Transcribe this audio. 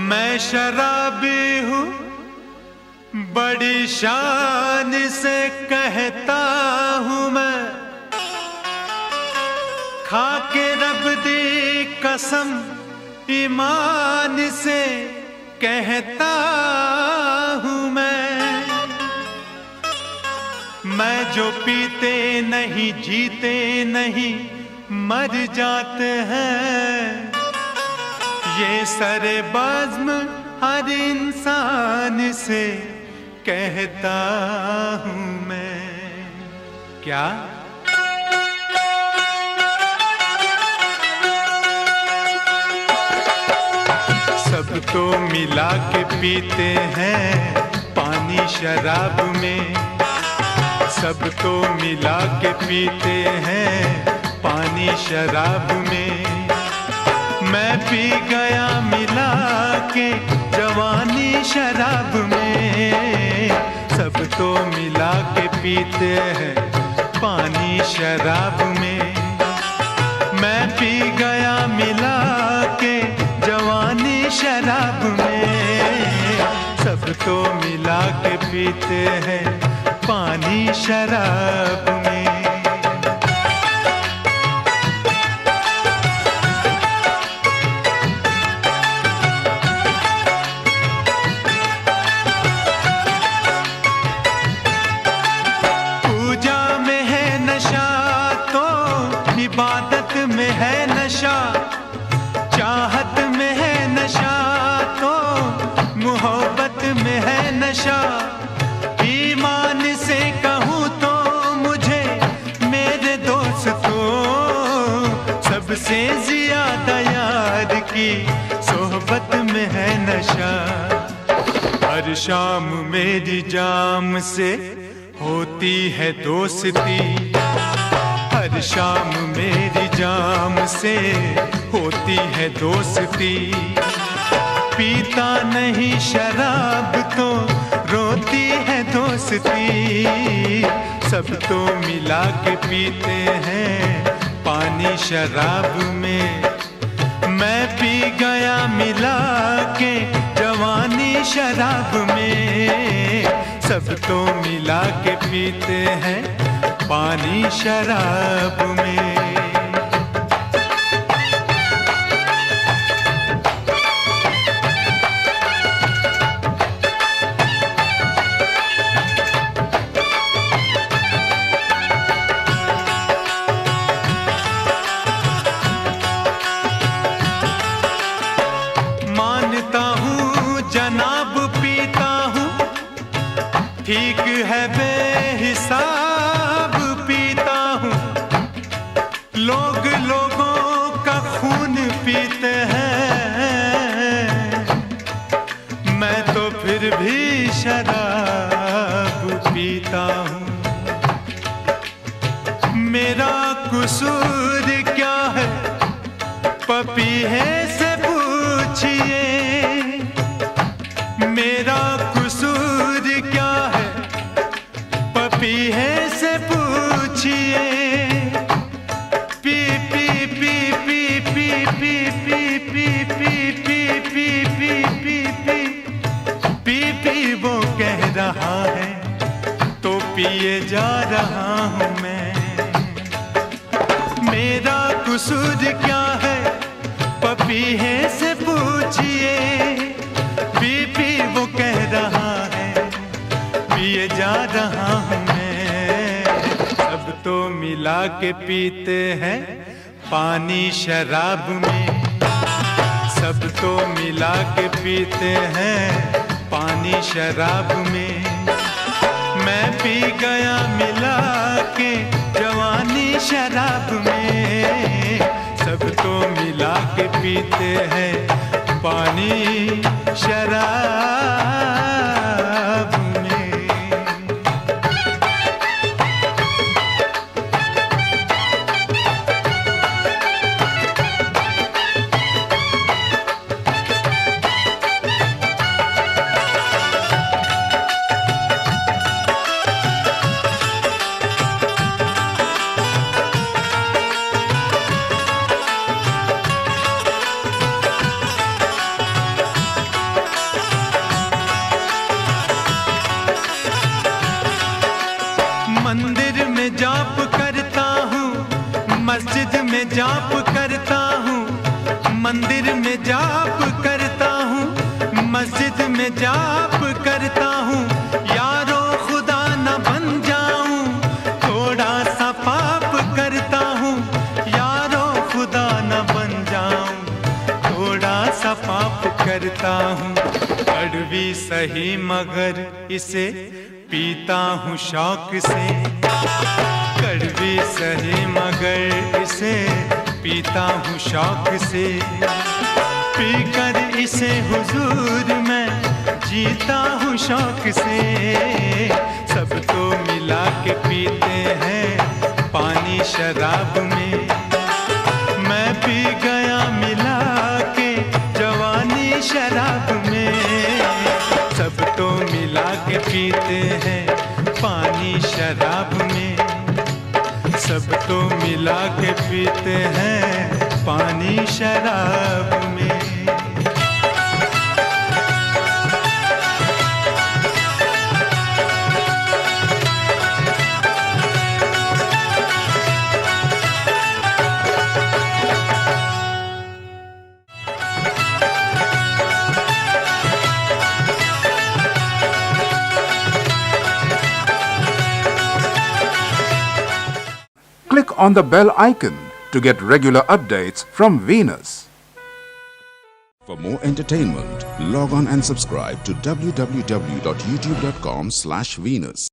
मैं शराबी हूँ, बड़ी शान से कहता हूँ मैं, खा के रब दी कसम ईमान से कहता हूँ मैं जो पीते नहीं जीते नहीं मर जाते हैं, ये सरे बज़्म हर इंसान से कहता हूँ मैं। क्या सब तो मिला के पीते हैं पानी शराब में, सब तो मिला के पीते हैं पानी शराब में। मैं पी गया मिला के जवानी शराब में, सब तो मिला के पीते हैं पानी शराब में। मैं पी गया मिला के जवानी शराब में, सब तो मिला के पीते हैं पानी शराब में। पूजा में है नशा तो इबादत में है नशा, चाहत में है नशा तो मोहब्बत में है नशा। ईमान से कहूँ तो मुझे मेरे दोस्तों, सबसे ज्यादा यार की सोहबत में है नशा। हर शाम मेरी जाम से होती है दोस्ती, हर शाम मेरी जाम से होती है दोस्ती। पीता नहीं शराब तो रोती है दोस्ती, सब तो मिला के पीते हैं पानी शराब में। मैं पी गया मिला के जवानी शराब में, सब तो मिला के पीते हैं पानी शराब में। मानता हूँ जनाब पीता हूँ, ठीक है बेहिसाब पीता हूँ। लोग लोगों का खून पीते हैं, मैं तो फिर भी शराब पीता हूँ। मेरा कसूर क्या है पपीहे से पूछिए, मेरा कसूर क्या है पपीहे से पूछिए। P P P P P P P P P P P P P P P वो कह रहा है तो पिए जा रहा हूँ मैं। मेरा कसूर क्या है पपीहे से पूछिए, पी पी वो कह रहा है पिए जा रहा हूँ मैं। सब तो मिला के पीते हैं पानी शराब में, सब तो मिला के पीते हैं पानी शराब में। मैं पी गया मिला के जवानी शराब में, सब तो मिला के पीते हैं पानी शराब में। में जाप करता हूँ, मंदिर में जाप करता हूँ, मस्जिद में जाप करता हूँ, यारो खुदा न बन जाऊं, थोड़ा सा पाप करता हूँ, यारो खुदा न बन जाऊं, थोड़ा सा पाप करता हूँ। कड़वी सही मगर इसे पीता हूँ शौक से, कड़वी सही मगर इसे पीता हूँ शौक से, पीकर इसे हुजूर मैं जीता हूँ शौक से। सब तो मिला के पीते हैं पानी शराब में, मैं पी गया मिला के जवानी शराब में। सब तो मिला के पीते हैं पानी शराब में, सब तो मिला के पीते हैं पानी शराब में। Click on the bell icon to get regular updates from Venus. For more entertainment, log on and subscribe to www.youtube.com/Venus.